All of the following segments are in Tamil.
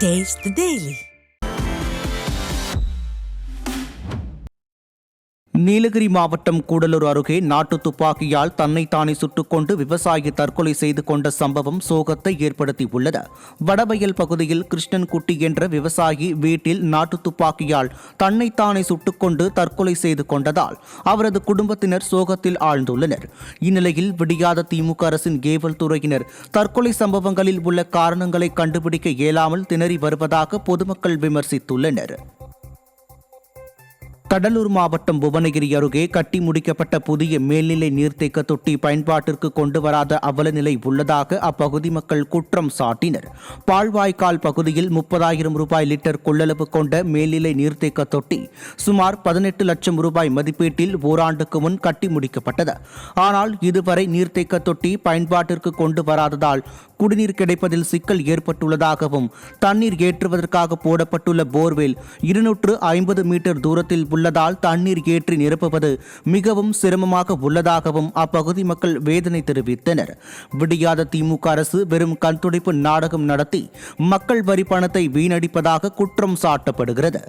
Taste the Daily. நீலகிரி மாவட்டம் கூடலூர் அருகே நாட்டு துப்பாக்கியால் தன்னைத்தானே சுட்டுக்கொண்டு விவசாயி தற்கொலை செய்து கொண்ட சம்பவம் சோகத்தை ஏற்படுத்தியுள்ளது. வடவயல் பகுதியில் கிருஷ்ணன்குட்டி என்ற விவசாயி வீட்டில் நாட்டு துப்பாக்கியால் தன்னைத்தானே சுட்டுக்கொண்டு தற்கொலை செய்து கொண்டதால் அவரது குடும்பத்தினர் சோகத்தில் ஆழ்ந்துள்ளனர். இந்நிலையில் விடியாத திமுக அரசின் ஏவல் துறையினர் தற்கொலை சம்பவங்களில் உள்ள காரணங்களை கண்டுபிடிக்க இயலாமல் திணறி வருவதாக பொதுமக்கள் விமர்சித்துள்ளனர். கடலூர் மாவட்டம் புவனகிரி அருகே கட்டி முடிக்கப்பட்ட புதிய மேல்நிலை நீர்த்தேக்க தொட்டி பயன்பாட்டிற்கு கொண்டு வராத அவலநிலை உள்ளதாக அப்பகுதி மக்கள் குற்றம் சாட்டினர். பால்வாய்க்கால் பகுதியில் 30,000 ரூபாய் லிட்டர் கொள்ளளவு கொண்ட மேல்நிலை நீர்த்தேக்க தொட்டி சுமார் 18 லட்சம் ரூபாய் மதிப்பீட்டில் ஓராண்டுக்கு முன் கட்டி முடிக்கப்பட்டது. ஆனால் இதுவரை நீர்த்தேக்க தொட்டி பயன்பாட்டிற்கு கொண்டு வராததால் குடிநீர் கிடைப்பதில் சிக்கல் ஏற்பட்டுள்ளதாகவும் தண்ணீர் ஏற்றுவதற்காக போடப்பட்டுள்ள போர்வெல் 250 மீட்டர் தூரத்தில் உள்ளதால் தண்ணீர் ஏற்றி நிரப்புவது மிகவும் சிரமமாக உள்ளதாகவும் அப்பகுதி மக்கள் வேதனை தெரிவித்தனர். விடியாத திமுக அரசு வெறும் கண்துடைப்பு நாடகம் நடத்தி மக்கள் வரி பணத்தை வீணடிப்பதாக குற்றம் சாட்டப்படுகிறது.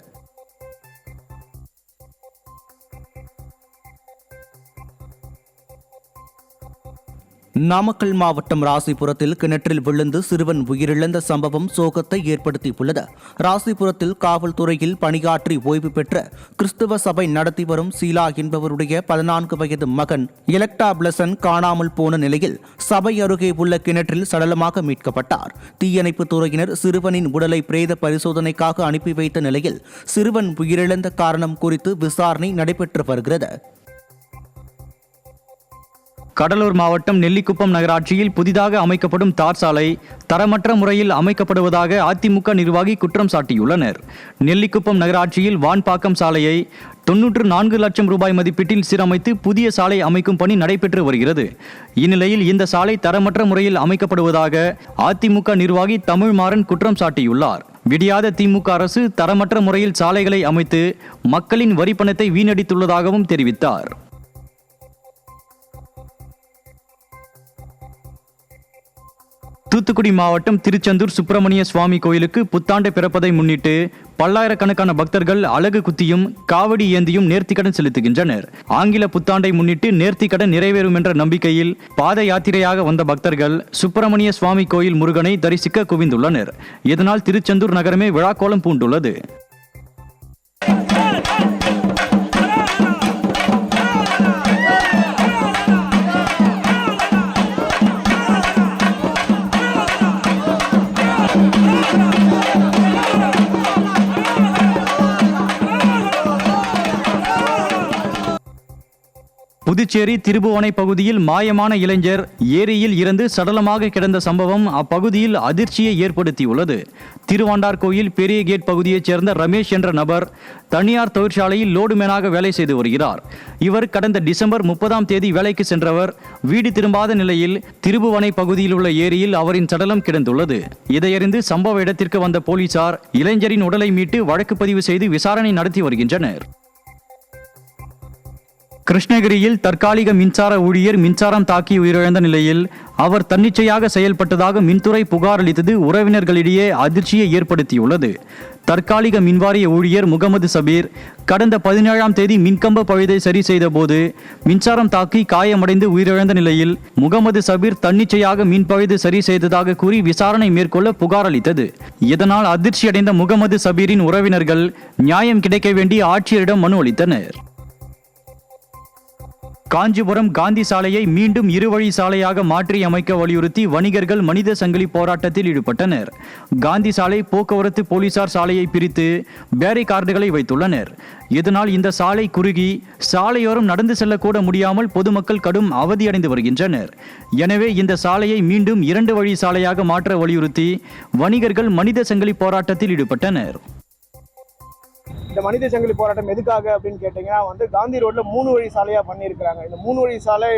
நாமக்கல் மாவட்டம் ராசிபுரத்தில் கிணற்றில் விழுந்து சிறுவன் உயிரிழந்த சம்பவம் சோகத்தை ஏற்படுத்தியுள்ளது. ராசிபுரத்தில் காவல்துறையில் பணியாற்றி ஓய்வு பெற்ற கிறிஸ்துவ சபை நடத்தி வரும் சீலா என்பவருடைய 14 வயது மகன் எலக்டா பிளசன் காணாமல் போன நிலையில் சபை அருகே உள்ள கிணற்றில் சடலமாக மீட்கப்பட்டார். தீயணைப்பு துறையினர் சிறுவனின் உடலை பிரேத பரிசோதனைக்காக அனுப்பி வைத்த நிலையில் சிறுவன் உயிரிழந்த காரணம் குறித்து விசாரணை நடைபெற்று வருகிறது. கடலூர் மாவட்டம் நெல்லிக்குப்பம் நகராட்சியில் புதிதாக அமைக்கப்படும் தார் சாலை தரமற்ற முறையில் அமைக்கப்படுவதாக அதிமுக நிர்வாகி குற்றம் சாட்டியுள்ளனர். நெல்லிக்குப்பம் நகராட்சியில் வான்பாக்கம் சாலையை 94 லட்சம் ரூபாய் மதிப்பீட்டில் சீரமைத்து புதிய சாலை அமைக்கும் பணி நடைபெற்று வருகிறது. இந்நிலையில் இந்த சாலை தரமற்ற முறையில் அமைக்கப்படுவதாக அதிமுக நிர்வாகி தமிழ்மாறன் குற்றம் சாட்டியுள்ளார். விடியாத திமுக அரசு தரமற்ற முறையில் சாலைகளை அமைத்து மக்களின் வரி பணத்தை வீணடித்துள்ளதாகவும் தெரிவித்தார். தூத்துக்குடி மாவட்டம் திருச்செந்தூர் சுப்பிரமணிய சுவாமி கோயிலுக்கு புத்தாண்டு பிறப்பதை முன்னிட்டு பல்லாயிரக்கணக்கான பக்தர்கள் அலகு குத்தியும் காவடி ஏந்தியும் நேர்த்திக்கடன் செலுத்துகின்றனர். ஆங்கில புத்தாண்டை முன்னிட்டு நேர்த்திக்கடன் நிறைவேறும் என்ற நம்பிக்கையில் பாத யாத்திரையாக வந்த பக்தர்கள் சுப்பிரமணிய சுவாமி கோயில் முருகனை தரிசிக்க குவிந்துள்ளனர். இதனால் திருச்செந்தூர் நகரமே விழாக்கோலம் பூண்டுள்ளது. புதுச்சேரி திருபுவனை பகுதியில் மாயமான இளைஞர் ஏரியில் இறந்து சடலமாக கிடந்த சம்பவம் அப்பகுதியில் அதிர்ச்சியை ஏற்படுத்தியுள்ளது. திருவாண்டார்கோயில் பெரிய கேட் பகுதியைச் சேர்ந்த ரமேஷ் என்ற நபர் தனியார் தொழிற்சாலையில் லோடுமேனாக வேலை செய்து வருகிறார். இவர் கடந்த டிசம்பர் 30ஆம் தேதி வேலைக்கு சென்றவர் வீடு திரும்பாத நிலையில் திருபுவனை பகுதியில் உள்ள ஏரியில் அவரின் சடலம் கிடந்துள்ளது. இதையறிந்து சம்பவ இடத்திற்கு வந்த போலீசார் இளைஞரின் உடலை மீட்டு வழக்கு பதிவு செய்து விசாரணை நடத்தி வருகின்றனர். கிருஷ்ணகிரியில் தற்காலிக மின்சார ஊழியர் மின்சாரம் தாக்கி உயிரிழந்த நிலையில் அவர் தன்னிச்சையாக செயல்பட்டதாக மின்துறை புகார் அளித்தது உறவினர்களிடையே அதிர்ச்சியை ஏற்படுத்தியுள்ளது. தற்காலிக மின்வாரிய ஊழியர் முகமது சபீர் கடந்த 17ஆம் தேதி மின்கம்ப பழுதை சரி செய்த போது மின்சாரம் தாக்கி காயமடைந்து உயிரிழந்த நிலையில் முகமது சபீர் தன்னிச்சையாக மின் பழுது சரி செய்ததாக கூறி விசாரணை மேற்கொள்ள புகார் அளித்தது. இதனால் அதிர்ச்சியடைந்த முகமது சபீரின் உறவினர்கள் நியாயம் கிடைக்க வேண்டி ஆட்சியரிடம் மனு அளித்தனர். காஞ்சிபுரம் காந்தி சாலையை மீண்டும் இருவழி சாலையாக மாற்றி அமைக்க வலியுறுத்தி வணிகர்கள் மனித சங்கிலி போராட்டத்தில் ஈடுபட்டனர். காந்தி சாலை போக்குவரத்து போலீசார் சாலையை பிரித்து பேரிகார்டுகளை வைத்துள்ளனர். இதனால் இந்த சாலை குறுகி சாலையோரம் நடந்து செல்லக்கூட முடியாமல் பொதுமக்கள் கடும் அவதியடைந்து வருகின்றனர். எனவே இந்த சாலையை மீண்டும் 2 வழி சாலையாக மாற்ற வலியுறுத்தி வணிகர்கள் மனித சங்கிலி போராட்டத்தில் ஈடுபட்டனர். இந்த மனித சங்கிலி போராட்டம் எதுக்காக அப்படின்னு கேட்டிங்கன்னா காந்தி ரோட்டில் 3 வழி சாலையாக பண்ணியிருக்கிறாங்க. இந்த 3 வழி சாலையை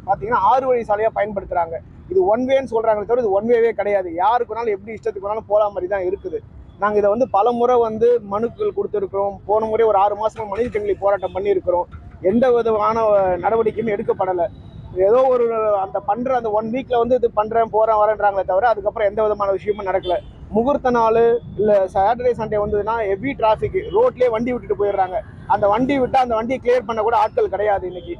பார்த்தீங்கன்னா 6 வழி சாலையாக பயன்படுத்துகிறாங்க. இது ஒன் வேன்னு சொல்கிறாங்களே தவிர இது ஒன் வேவே கிடையாது. யாருக்கு வேணாலும் எப்படி இஷ்டத்துக்கு வேணாலும் போகிற மாதிரி தான் இருக்குது. நாங்கள் இதை பல முறை மனுக்கள் கொடுத்துருக்குறோம். போன முறை ஒரு 6 மாதம் மனித சங்கிலி போராட்டம் பண்ணியிருக்கிறோம். எந்த விதமான நடவடிக்கையும் எடுக்கப்படலை. ஏதோ ஒரு அந்த 1 வீக்கில் இது பண்ணுறேன் போகிறேன் வரேன்றாங்களே தவிர அதுக்கப்புறம் எந்த விதமான விஷயமும் நடக்கலை. முகூர்த்த நாள் இல்லை சாட்டர்டே சண்டே வந்ததுன்னா ஹெவி டிராஃபிக், ரோட்லேயே வண்டி விட்டுட்டு போயிடுறாங்க. அந்த வண்டி விட்டால் அந்த வண்டியை கிளியர் பண்ண கூட ஆட்கள் கிடையாது இன்னைக்கு.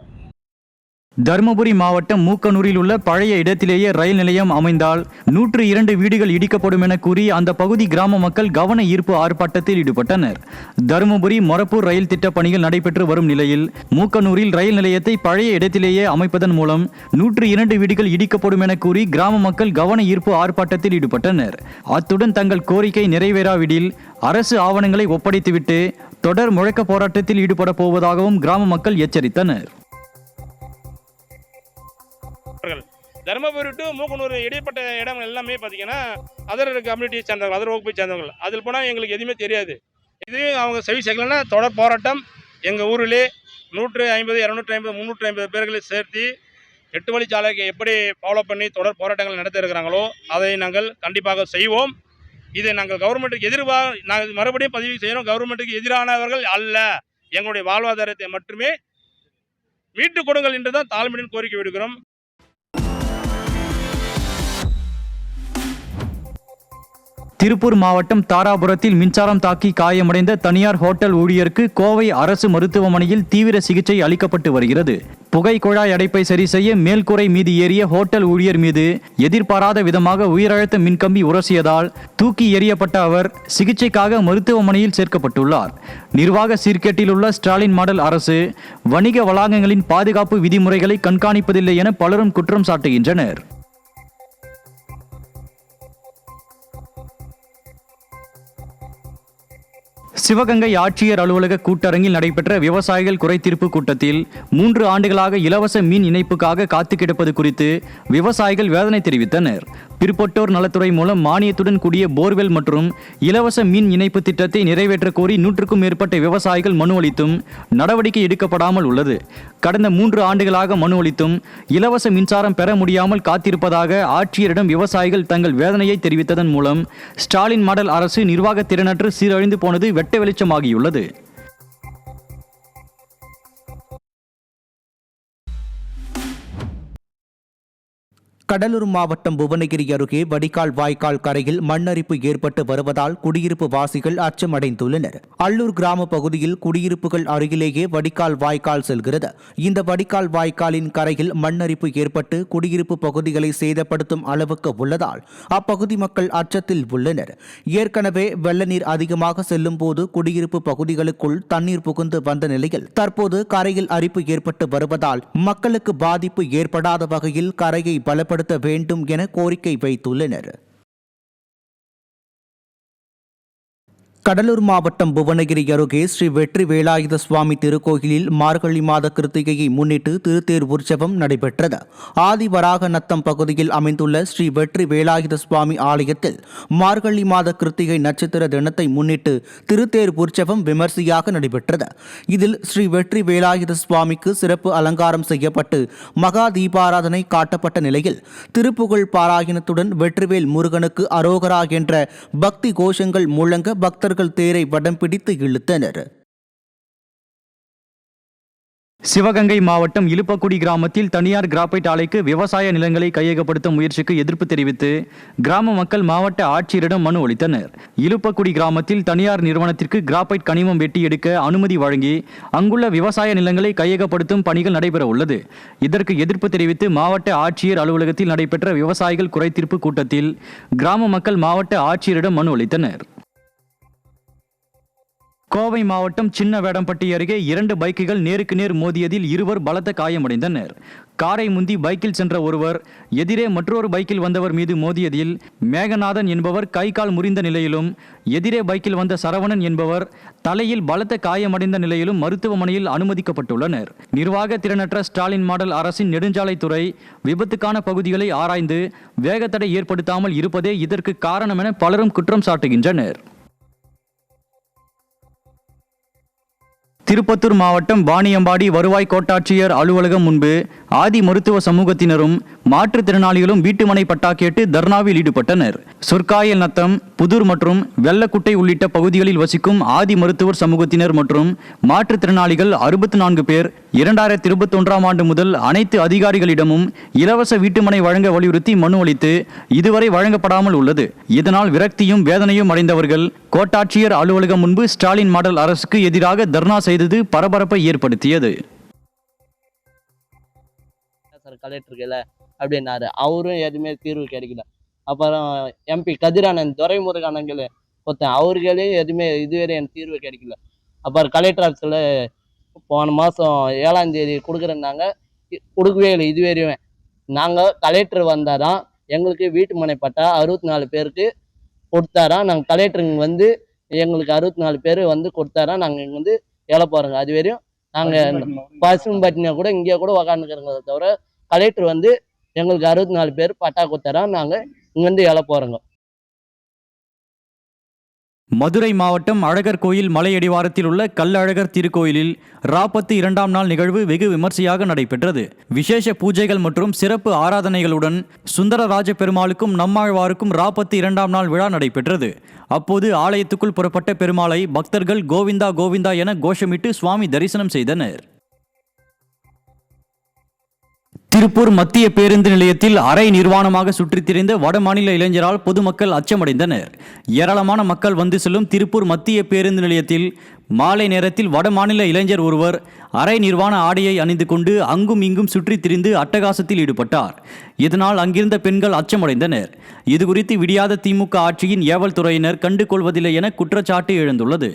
தருமபுரி மாவட்டம் மூக்கனூரில் உள்ள பழைய இடத்திலேயே ரயில் நிலையம் அமைந்தால் 102 வீடுகள் இடிக்கப்படும் என கூறி அந்த பகுதி கிராம மக்கள் கவன ஈர்ப்பு ஆர்ப்பாட்டத்தில் ஈடுபட்டனர். தருமபுரி மொரப்பூர் ரயில் திட்ட பணிகள் நடைபெற்று வரும் நிலையில் மூக்கனூரில் ரயில் நிலையத்தை பழைய இடத்திலேயே அமைப்பதன் மூலம் 102 வீடுகள் இடிக்கப்படும் என கூறி கிராம மக்கள் கவன ஈர்ப்பு ஆர்ப்பாட்டத்தில் ஈடுபட்டனர். அத்துடன் தங்கள் கோரிக்கை நிறைவேறாவிடில் அரசு ஆவணங்களை ஒப்படைத்துவிட்டு தொடர் முழக்க போராட்டத்தில் ஈடுபட போவதாகவும் கிராம மக்கள் எச்சரித்தனர். தருமபுரி டு மூக்கனூர் இடைப்பட்ட இடம் எல்லாமே பார்த்தீங்கன்னா அதர் கம்யூனிட்டியை சேர்ந்தவங்க, அதர் வகுப்பை சேர்ந்தவங்க. அதில் போனால் எங்களுக்கு எதுவுமே தெரியாது. இது அவங்க செவி சேர்க்கலன்னா தொடர் போராட்டம் எங்கள் ஊரிலே 150, 250, 350 பேர்களை சேர்த்து 8 வழிச்சாலைக்கு எப்படி ஃபாலோ பண்ணி தொடர் போராட்டங்கள் நடத்த இருக்கிறாங்களோ அதை நாங்கள் கண்டிப்பாக செய்வோம். இதை நாங்கள் கவர்மெண்ட்டுக்கு நாங்கள் மறுபடியும் பதிவு செய்கிறோம். கவர்மெண்ட்டுக்கு எதிரானவர்கள் அல்ல, எங்களுடைய வாழ்வாதாரத்தை மட்டுமே மீட்டுக் கொடுங்கள் என்று தான் தாழ்மையுடன் கோரிக்கை விடுக்கிறோம். திருப்பூர் மாவட்டம் தாராபுரத்தில் மின்சாரம் தாக்கி காயமடைந்த தனியார் ஹோட்டல் ஊழியருக்கு கோவை அரசு மருத்துவமனையில் தீவிர சிகிச்சை அளிக்கப்பட்டு வருகிறது. புகை குழாய் அடைப்பை சரி செய்ய மேல்கூரை மீது ஏறிய ஹோட்டல் ஊழியர் மீது எதிர்பாராத விதமாக உயரழுத்த மின்கம்பி உரசியதால் தூக்கி எறியப்பட்ட அவர் சிகிச்சைக்காக மருத்துவமனையில் சேர்க்கப்பட்டுள்ளார். நிர்வாக சீர்கேட்டில் உள்ள ஸ்டாலின் மாடல் அரசு வணிக வளாகங்களின் பாதுகாப்பு விதிமுறைகளை கண்காணிப்பதில்லை என பலரும் குற்றம் சாட்டுகின்றனர். சிவகங்கை ஆட்சியர் அலுவலக கூட்டரங்கில் நடைபெற்ற விவசாயிகள் குறைதீர்ப்பு கூட்டத்தில் 3 ஆண்டுகளாக இலவச மின் இணைப்புக்காக காத்து கிடப்பது குறித்து விவசாயிகள் வேதனை தெரிவித்தனர். பிற்பட்டோர் நலத்துறை மூலம் மானியத்துடன் கூடிய போர்வெல் மற்றும் இலவச மின் இணைப்பு திட்டத்தை நிறைவேற்ற கோரி 100க்கும் மேற்பட்ட விவசாயிகள் மனு அளித்தும் நடவடிக்கை எடுக்கப்படாமல் உள்ளது. கடந்த 3 ஆண்டுகளாக மனு அளித்தும் இலவச மின்சாரம் பெற முடியாமல் காத்திருப்பதாக ஆட்சியரிடம் விவசாயிகள் தங்கள் வேதனையை தெரிவித்ததன் மூலம் ஸ்டாலின் மாடல் அரசு நிர்வாக திறனற்று சீரழிந்து போனது வெட்ட வெளிச்சமாகியுள்ளது. கடலூர் மாவட்டம் புவனகிரி அருகே வடிகால் வாய்க்கால் கரையில் மண்ணரிப்பு ஏற்பட்டு வருவதால் குடியிருப்பு வாசிகள் அச்சமடைந்துள்ளனர். அல்லூர் கிராம பகுதியில் குடியிருப்புகள் அருகிலேயே வடிகால் வாய்க்கால் செல்கிறது. இந்த வடிகால் வாய்க்காலின் கரையில் மண்ணரிப்பு ஏற்பட்டு குடியிருப்பு பகுதிகளை சேதப்படுத்தும் அளவுக்கு உள்ளதால் அப்பகுதி மக்கள் அச்சத்தில் உள்ளனர். ஏற்கனவே வெள்ள நீர் அதிகமாக செல்லும் போது குடியிருப்பு பகுதிகளுக்குள் தண்ணீர் புகுந்து வந்த நிலையில் தற்போது கரையில் அரிப்பு ஏற்பட்டு வருவதால் மக்களுக்கு பாதிப்பு ஏற்படாத வகையில் கரையை பலப்படுத்த வேண்டும் என கோரிக்கை வைத்துள்ளனர். கடலூர் மாவட்டம் புவனகிரி அருகே ஸ்ரீ வெற்றி வேலாயுத சுவாமி திருக்கோயிலில் மார்கழி மாத கிருத்திகையை முன்னிட்டு திருத்தேர் உற்சவம் நடைபெற்றது. ஆதிவராக நத்தம் பகுதியில் அமைந்துள்ள ஸ்ரீ வெற்றி வேலாயுத சுவாமி ஆலயத்தில் மார்கழி மாத கிருத்திகை நட்சத்திர தினத்தை முன்னிட்டு திருத்தேர் உற்சவம் விமர்சையாக நடைபெற்றது. இதில் ஸ்ரீ வெற்றி வேலாயுத சுவாமிக்கு சிறப்பு அலங்காரம் செய்யப்பட்டு மகா தீபாராதனை காட்டப்பட்ட நிலையில் திருப்புகழ் பாராயணத்துடன் வெற்றிவேல் முருகனுக்கு அரோகரா என்ற பக்தி கோஷங்கள் முழங்க பக்தர்கள் தேரை வடம் பிடித்து இழுத்தனர். சிவகங்கை மாவட்டம் இலுப்பக்குடி கிராமத்தில் தனியார் கிராபைட் ஆலைக்கு விவசாய நிலங்களை கையகப்படுத்தும் முயற்சிக்கு எதிர்ப்பு தெரிவித்து கிராம மக்கள் மாவட்ட ஆட்சியரிடம் மனு அளித்தனர். இலுப்பக்குடி கிராமத்தில் தனியார் நிறுவனத்திற்கு கிராபைட் கனிமம் வெட்டி எடுக்க அனுமதி வழங்கி அங்குள்ள விவசாய நிலங்களை கையகப்படுத்தும் பணிகள் நடைபெற உள்ளது. இதற்கு எதிர்ப்பு தெரிவித்து மாவட்ட ஆட்சியர் அலுவலகத்தில் நடைபெற்ற விவசாயிகள் குறைதீர்ப்பு கூட்டத்தில் கிராம மக்கள் மாவட்ட ஆட்சியரிடம் மனு அளித்தனர். கோவை மாவட்டம் சின்ன வேடம்பட்டி அருகே 2 பைக்குகள் நேருக்கு நேர் மோதியதில் 2 பலத்த காயமடைந்தனர். காரை முந்தி பைக்கில் சென்ற ஒருவர் எதிரே மற்றொரு பைக்கில் வந்தவர் மீது மோதியதில் மேகநாதன் என்பவர் கை கால் முறிந்த நிலையிலும் எதிரே பைக்கில் வந்த சரவணன் என்பவர் தலையில் பலத்த காயமடைந்த நிலையிலும் மருத்துவமனையில் அனுமதிக்கப்பட்டுள்ளனர். நிர்வாக திறனற்ற ஸ்டாலின் மாடல் அரசின் நெடுஞ்சாலைத்துறை விபத்துக்கான பகுதிகளை ஆராய்ந்து வேகத்தடை ஏற்படுத்தாமல் இருப்பதே இதற்கு காரணம் என பலரும் குற்றம் சாட்டுகின்றனர். திருப்பத்தூர் மாவட்டம் வாணியம்பாடி வருவாய் கோட்டாட்சியர் அலுவலகம் முன்பு ஆதி மருத்துவ சமூகத்தினரும் மாற்றுத்திறனாளிகளும் வீட்டுமனை பட்டா கேட்டு தர்ணாவில் ஈடுபட்டனர். சொர்க்காயல் நத்தம், புதூர் மற்றும் வெள்ளக்குட்டை உள்ளிட்ட பகுதிகளில் வசிக்கும் ஆதி மருத்துவர் சமூகத்தினர் மற்றும் மாற்றுத்திறனாளிகள் 64 பேர் 2021ஆம் ஆண்டு முதல் அனைத்து அதிகாரிகளிடமும் இலவச வீட்டுமனை வழங்க வலியுறுத்தி மனு அளித்து இதுவரை வழங்கப்படாமல் உள்ளது. இதனால் விரக்தியும் வேதனையும் அடைந்தவர்கள் கோட்டாட்சியர் அலுவலகம் முன்பு ஸ்டாலின் மாடல் அரசுக்கு எதிராக தர்ணா செய்தது பரபரப்பை ஏற்படுத்தியது. கலெக்டருக்குல அப்படின்னாரு. அவரும் எதுவுமே தீர்வு கிடைக்கல. அப்புறம் எம்பி கதிரானந்த், துரைமுருகானங்கள் ஒருத்தன், அவர்களே எதுவுமே இதுவரை எனக்கு தீர்வு கிடைக்கல. அப்புறம் கலெக்டர் ஆஃபீஸில் போன மாதம் 7ஆம் தேதி கொடுக்குறேன்னாங்க, கொடுக்கவே இல்லை. இதுவரையுமே நாங்கள் கலெக்டர் வந்தால் தான் எங்களுக்கு வீட்டு மனை பட்டா 64 பேருக்கு கொடுத்தாராம். நாங்கள் கலெக்டருங்க வந்து எங்களுக்கு 64 பேர் வந்து கொடுத்தாரா, நாங்கள் இங்கே வந்து எழ போகிறோங்க. அது வரையும் நாங்கள் பசும் பட்டினியை கூட இங்கே கூட உக்காந்துக்கிறோங்க. தவிர கலெக்டர் வந்து எங்களுக்கு 64 பேர் பட்டா கொடுத்தாரா, நாங்கள் இங்கேருந்து எழ போகிறோங்க. மதுரை மாவட்டம் அழகர் கோயில் மலையடிவாரத்தில் உள்ள கல்லழகர் திருக்கோயிலில் ராப்பத்து 2ஆம் நாள் நிகழ்வு வெகு விமர்சையாக நடைபெற்றது. விசேஷ பூஜைகள் மற்றும் சிறப்பு ஆராதனைகளுடன் சுந்தரராஜ பெருமாளுக்கும் நம்மாழ்வாருக்கும் ராப்பத்து 2ஆம் நாள் விழா நடைபெற்றது. அப்போது ஆலயத்துக்குள் புறப்பட்ட பெருமாளை பக்தர்கள் கோவிந்தா கோவிந்தா என கோஷமிட்டு சுவாமி தரிசனம் செய்தனர். திருப்பூர் மத்திய பேருந்து நிலையத்தில் அரை நிர்வாணமாக சுற்றித் திரிந்த வடமாநில இளைஞரால் பொதுமக்கள் அச்சமடைந்தனர். ஏராளமான மக்கள் வந்து செல்லும் திருப்பூர் மத்திய பேருந்து நிலையத்தில் மாலை நேரத்தில் வடமாநில இளைஞர் ஒருவர் அரை நிர்வாண ஆடையை அணிந்து கொண்டு அங்கும் இங்கும் சுற்றித் திரிந்து அட்டகாசத்தில் ஈடுபட்டார். இதனால் அங்கிருந்த பெண்கள் அச்சமடைந்தனர். இதுகுறித்து விடியாத திமுக ஆட்சியின் ஏவல் துறையினர் கண்டுகொள்வதில்லை என குற்றச்சாட்டு எழுந்துள்ளது.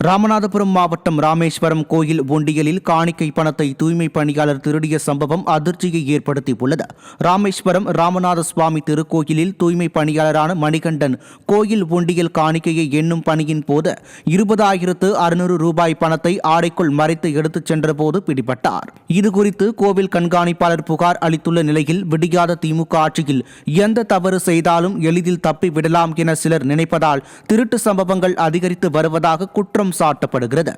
ராமநாதபுரம் மாவட்டம் ராமேஸ்வரம் கோயில் உண்டியலில் காணிக்கை பணத்தை தூய்மை பணியாளர் திருடிய சம்பவம் அதிர்ச்சியை ஏற்படுத்தியுள்ளது. ராமேஸ்வரம் ராமநாத சுவாமி திருக்கோயிலில் தூய்மை பணியாளரான மணிகண்டன் கோயில் உண்டியல் காணிக்கையை எண்ணும் பணியின் போது 20,600 ரூபாய் பணத்தை ஆடைக்குள் மறைத்து எடுத்துச் சென்றபோது பிடிபட்டார். இதுகுறித்து கோவில் கண்காணிப்பாளர் புகார் அளித்துள்ள நிலையில் விடியாத திமுக ஆட்சியில் எந்த தவறு செய்தாலும் எளிதில் தப்பி விடலாம் என சிலர் நினைப்பதால் திருட்டு சம்பவங்கள் அதிகரித்து வருவதாக குற்றம் சாட்டப்படுகிறது.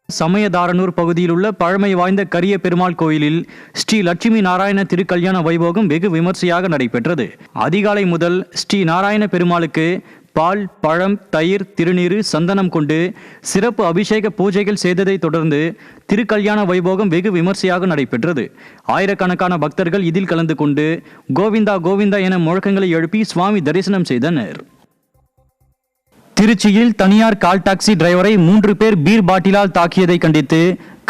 சமயதாரனூர் பகுதியில் உள்ள பழமை வாய்ந்த கரிய பெருமாள் கோயிலில் ஸ்ரீ லட்சுமி நாராயண திருக்கல்யாண வைபோகம் வெகு விமர்சையாக நடைபெற்றது. அதிகாலை முதல் ஸ்ரீ நாராயண பெருமாளுக்கு பால், பழம், தயிர், திருநீறு, சந்தனம் கொண்டு சிறப்பு அபிஷேக பூஜைகள் செய்ததை தொடர்ந்து திருக்கல்யாண வைபோகம் வெகு விமர்சையாக நடைபெற்றது. ஆயிரக்கணக்கான பக்தர்கள் இதில் கலந்து கொண்டு கோவிந்தா கோவிந்தா என முழக்கங்களை எழுப்பி சுவாமி தரிசனம் செய்தனர். திருச்சியில் தனியார் கால் டாக்ஸி டிரைவரை 3 பேர் பீர் பாட்டிலால் தாக்கியதை கண்டித்து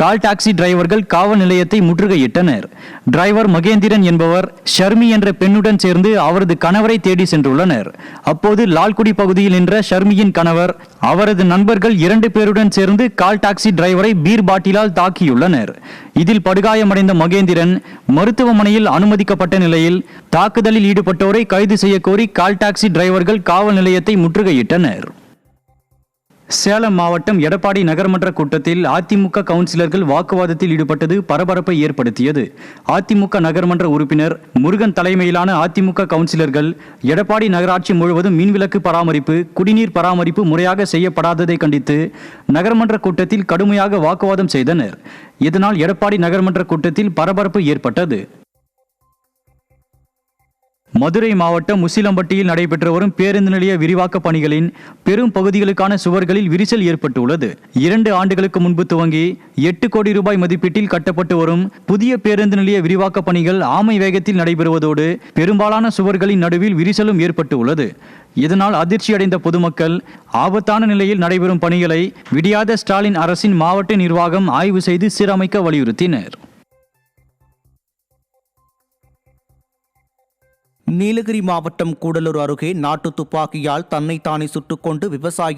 கால் டாக்ஸி டிரைவர்கள் காவல் நிலையத்தை முற்றுகையிட்டனர். டிரைவர் மகேந்திரன் என்பவர் ஷர்மி என்ற பெண்ணுடன் சேர்ந்து அவரது கணவரை தேடி சென்றுள்ளனர். அப்போது லால்குடி பகுதியில் நின்ற ஷர்மியின் கணவர் அவரது நண்பர்கள் 2 பேருடன் சேர்ந்து கால் டாக்ஸி டிரைவரை பீர் பாட்டிலால் தாக்கியுள்ளனர். இதில் படுகாயமடைந்த மகேந்திரன் மருத்துவமனையில் அனுமதிக்கப்பட்ட நிலையில் தாக்குதலில் ஈடுபட்டோரை கைது செய்ய கோரி கால் டாக்ஸி டிரைவர்கள் காவல் நிலையத்தை முற்றுகையிட்டனர். சேலம் மாவட்டம் எடப்பாடி நகர்மன்ற கூட்டத்தில் அதிமுக கவுன்சிலர்கள் வாக்குவாதத்தில் ஈடுபட்டது பரபரப்பை ஏற்படுத்தியது. அதிமுக நகர்மன்ற உறுப்பினர் முருகன் தலைமையிலான அதிமுக கவுன்சிலர்கள் எடப்பாடி நகராட்சி முழுவதும் மின்விளக்கு பராமரிப்பு, குடிநீர் பராமரிப்பு முறையாக செய்யப்படாததை கண்டித்து நகர்மன்ற கூட்டத்தில் கடுமையாக வாக்குவாதம் செய்தனர். இதனால் எடப்பாடி நகர்மன்ற கூட்டத்தில் பரபரப்பு ஏற்பட்டது. மதுரை மாவட்டம் முசிலம்பட்டியில் நடைபெற்று வரும் பேருந்து நிலைய விரிவாக்க பணிகளின் பெரும் பகுதிகளுக்கான சுவர்களில் விரிசல் ஏற்பட்டுள்ளது. 2 ஆண்டுகளுக்கு முன்பு துவங்கி 8 கோடி ரூபாய் மதிப்பீட்டில் கட்டப்பட்டு வரும் புதிய பேருந்து நிலைய விரிவாக்க பணிகள் ஆமை வேகத்தில் நடைபெறுவதோடு பெரும்பாலான சுவர்களின் நடுவில் விரிசலும் ஏற்பட்டு உள்ளது. இதனால் அதிர்ச்சியடைந்த பொதுமக்கள் ஆபத்தான நிலையில் நடைபெறும் பணிகளை விடியாத ஸ்டாலின் அரசின் மாவட்ட நிர்வாகம் ஆய்வு செய்து சீரமைக்க வலியுறுத்தினர். நீலகிரி மாவட்டம் கூடலூர் அருகே நாட்டு துப்பாக்கியால் தன்னைத்தானே சுட்டுக்கொண்டு விவசாயி